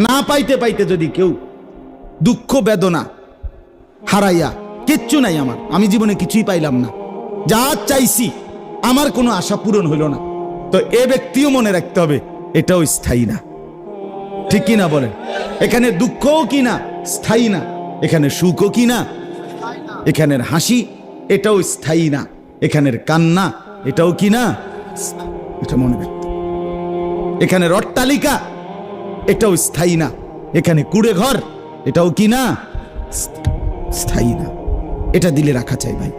না পাইতে পাইতে যদি কেউ দুঃখ বেদনা হারাইয়া, কিচ্ছু নাই আমার, আমি জীবনে কিছুই পাইলাম না, যা চাইছি আমার কোনো আশা পূরণ হইল না, তো এ ব্যক্তিও মনে রাখতে হবে এটাও স্থায়ী না। ঠিক কিনা বলেন? এখানে দুঃখও কিনা স্থায়ী না, এখানে সুখও কিনা, এখানের হাসি এটাও স্থায়ী না, এখানের কান্না এটাও কিনা, এটা মনে রাখতে। এখানের অট্টালিকা এটাও স্থায়ী না, এখানে কুড়ে ঘর এটাও কিনা স্থায়ী না। এটা দিলে রাখা চাই ভাই,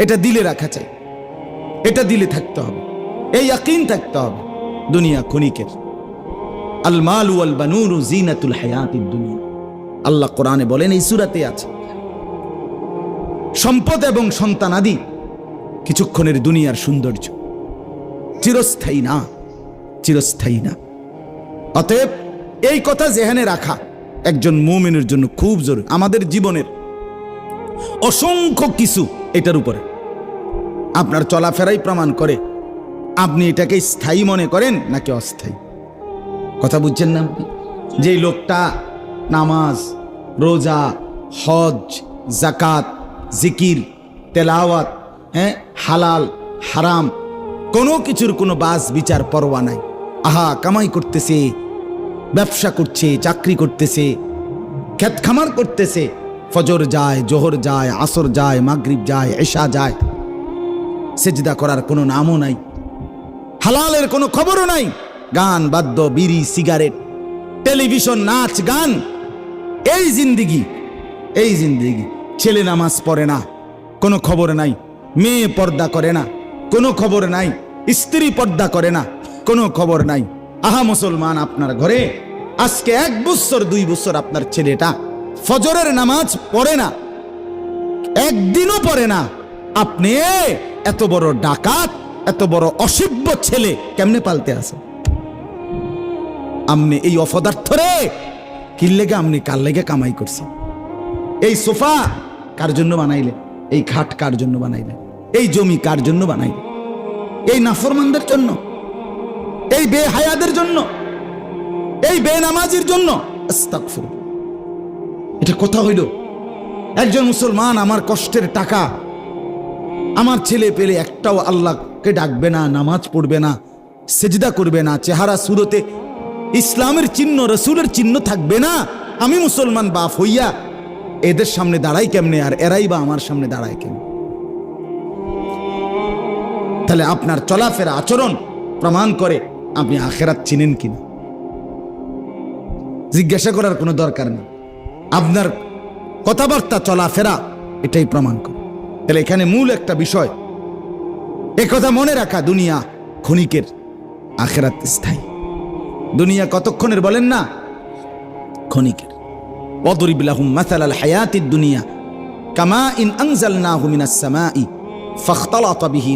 এটা দিলে রাখা চাই, এটা দিলে থাকতে হবে, এই ইয়াকিন থাকতে হবে। দুনিয়া ক্ষণিকের। আল মালু ওয়াল বানুনু জিনাতুল হায়াতিদ দুনিয়া, আল্লাহ কোরআনে বলেন, এই সূরাতে আছে, সম্পদ এবং সন্তানাদি কিছুক্ষণের দুনিয়ার সৌন্দর্য, চিরস্থায়ী না, চিরস্থায়ী না। অতএব এই কথা জেহানে রাখা একজন মুমিনের জন্য খুব জরুরি। আমাদের জীবনের অসংখ্য কিছু এটার উপরে, আপনার চলাফেরাই প্রমাণ করে আপনি এটাকে স্থায়ী মনে করেন নাকি অস্থায়ী। কথা বুঝছেন না? যেই লোকটা নামাজ, রোজা, হজ, জাকাত, জিকির, তেলাওয়াত, হালাল হারাম কোনো কিছুর কোনো বাস বিচার পরোয়া নাই, আহা কামাই করতেছে, ব্যবসা করছে, চাকরি করতেছে, ক্ষেত খামার করতেছে, ফজর যায়, জোহর যায়, আসর যায়, মাগরিব যায়, এশা যায়, সেজদা করার কোনো নামও নাই, হালালের কোনো খবরও নাই, গান বাদ্য, বিড়ি, সিগারেট, টেলিভিশন, নাচ গান, এই জিন্দিগি, এই জিন্দিগি। ছেলে নামাজ পড়ে না, কোনো খবর নাই, মেয়ে পর্দা করে না, কোনো খবর নাই, স্ত্রী পর্দা করে না, কোনো খবর নাই। আহা মুসলমান, আপনার ঘরে আজকে 1 বছর 2 বছর আপনার ছেলেটা ফজরের নামাজ পড়ে না, একদিনও পড়ে না, আপনি এত বড় ডাকাত, এত বড় অসভ্য ছেলে কেমনে পালতে আছে? আমনে এই অপদার্থ রে কি লেগে, আমনি কার লেগে কামাই করছে? এই সোফা কার জন্য বানাইলে? এই খাট কার জন্য বানাইলে? এই জমি কার জন্য বানাইলে? এই নাফরমানদের জন্য, এই বেহায়াদের জন্য, এই বেনামাজির জন্য? আস্তাগফিরুল্লাহ। এটা কথা হইল? একজন মুসলমান আমার কষ্টের টাকা, আমার ছেলে পেলে একটাও আল্লাহকে ডাকবে না, নামাজ পড়বে না, সেজদা করবে না, চেহারা সুরতে ইসলামের চিহ্ন, রসুলের চিহ্ন থাকবে না, আমি মুসলমান বাপ হইয়া এদের সামনে দাঁড়াই কেমনে, আর এরাই বা আমার সামনে দাঁড়ায় কেন? তাহলে আপনার চলাফেরা, আচরণ প্রমাণ করে আপনি আখেরাত চিনেন কিনা। জিজ্ঞাসা করার কোনো দরকার নেই, আপনার কথাবার্তা, চলাফেরা এটাই প্রমাণ করে। তাহলে এখানে মূল একটা বিষয়, একথা মনে রাখা, দুনিয়া ক্ষণিকের, আখেরাত স্থায়ী। দুনিয়া কতক্ষণের বলেন না? ক্ষণিকের। ওয়াদরিব লাহুম মাসালাল হায়াতিদ দুনিয়া কামা ইন আনজালনাহু মিনাস সামাই ফাখতালাতা বিহি।